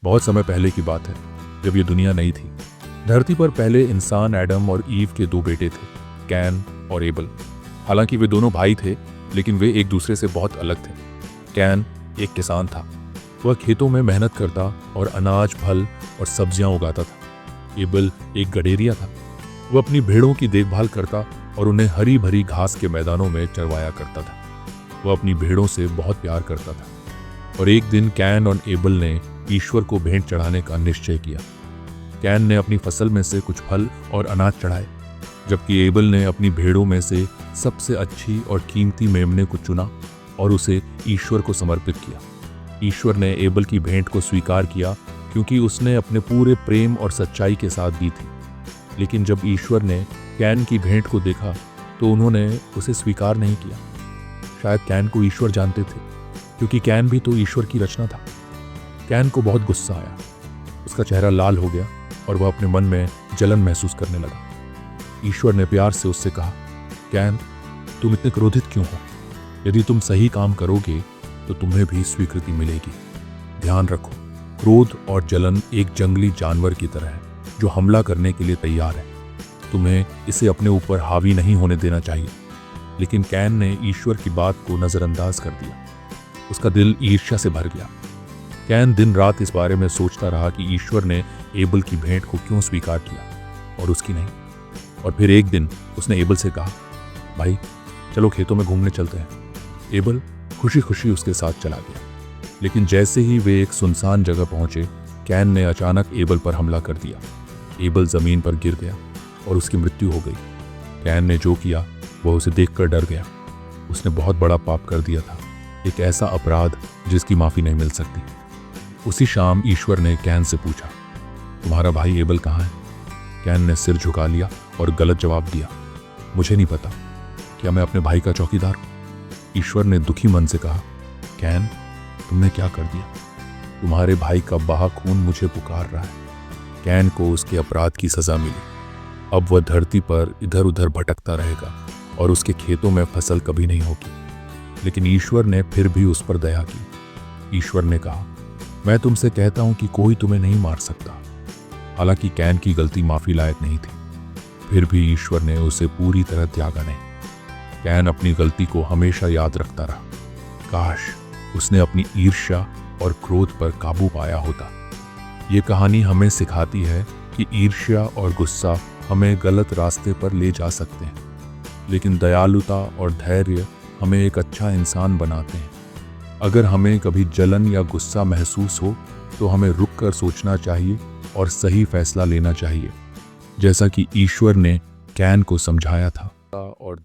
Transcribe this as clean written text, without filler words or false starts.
बहुत समय पहले की बात है, जब ये दुनिया नई थी। धरती पर पहले इंसान एडम और ईव के दो बेटे थे, कैन और एबल। हालांकि वे दोनों भाई थे, लेकिन वे एक दूसरे से बहुत अलग थे। कैन एक किसान था। वह खेतों में मेहनत करता और अनाज, फल और सब्जियां उगाता था। एबल एक गडेरिया था। वह अपनी भेड़ों की देखभाल करता और उन्हें हरी भरी घास के मैदानों में चरवाया करता था। वह अपनी भेड़ों से बहुत प्यार करता था। और एक दिन कैन और एबल ने ईश्वर को भेंट चढ़ाने का निश्चय किया। कैन ने अपनी फसल में से कुछ फल और अनाज चढ़ाए, जबकि एबल ने अपनी भेड़ों में से सबसे अच्छी और कीमती मेमने को चुना और उसे ईश्वर को समर्पित किया। ईश्वर ने एबल की भेंट को स्वीकार किया, क्योंकि उसने अपने पूरे प्रेम और सच्चाई के साथ दी थी। लेकिन जब ईश्वर ने कैन की भेंट को देखा तो उन्होंने उसे स्वीकार नहीं किया। शायद कैन को ईश्वर जानते थे, क्योंकि कैन भी तो ईश्वर की रचना था। कैन को बहुत गुस्सा आया। उसका चेहरा लाल हो गया और वह अपने मन में जलन महसूस करने लगा। ईश्वर ने प्यार से उससे कहा, कैन, तुम इतने क्रोधित क्यों हो? यदि तुम सही काम करोगे तो तुम्हें भी स्वीकृति मिलेगी। ध्यान रखो, क्रोध और जलन एक जंगली जानवर की तरह है, जो हमला करने के लिए तैयार है। तुम्हें इसे अपने ऊपर हावी नहीं होने देना चाहिए। लेकिन कैन ने ईश्वर की बात को नजरअंदाज कर दिया। उसका दिल ईर्ष्या से भर गया। कैन दिन रात इस बारे में सोचता रहा कि ईश्वर ने एबल की भेंट को क्यों स्वीकार किया और उसकी नहीं। और फिर एक दिन उसने एबल से कहा, भाई चलो खेतों में घूमने चलते हैं। एबल खुशी खुशी उसके साथ चला गया। लेकिन जैसे ही वे एक सुनसान जगह पहुंचे, कैन ने अचानक एबल पर हमला कर दिया। एबल जमीन पर गिर गया और उसकी मृत्यु हो गई। कैन ने जो किया वह उसे देखकर डर गया। उसने बहुत बड़ा पाप कर दिया था, एक ऐसा अपराध जिसकी माफी नहीं मिल सकती। उसी शाम ईश्वर ने कैन से पूछा, तुम्हारा भाई एबल कहाँ है? कैन ने सिर झुका लिया और गलत जवाब दिया, मुझे नहीं पता। क्या मैं अपने भाई का चौकीदार हूं? ईश्वर ने दुखी मन से कहा, कैन, तुमने क्या कर दिया? तुम्हारे भाई का बहा खून मुझे पुकार रहा है। कैन को उसके अपराध की सजा मिली। अब वह धरती पर इधर उधर भटकता रहेगा और उसके खेतों में फसल कभी नहीं होगी। लेकिन ईश्वर ने फिर भी उस पर दया की। ईश्वर ने कहा, मैं तुमसे कहता हूं कि कोई तुम्हें नहीं मार सकता। हालांकि कैन की गलती माफी लायक नहीं थी, फिर भी ईश्वर ने उसे पूरी तरह त्यागा नहीं। कैन अपनी गलती को हमेशा याद रखता रहा। काश उसने अपनी ईर्ष्या और क्रोध पर काबू पाया होता। ये कहानी हमें सिखाती है कि ईर्ष्या और गुस्सा हमें गलत रास्ते पर ले जा सकते हैं, लेकिन दयालुता और धैर्य हमें एक अच्छा इंसान बनाते हैं। अगर हमें कभी जलन या गुस्सा महसूस हो तो हमें रुककर सोचना चाहिए और सही फैसला लेना चाहिए, जैसा कि ईश्वर ने कैन को समझाया था। और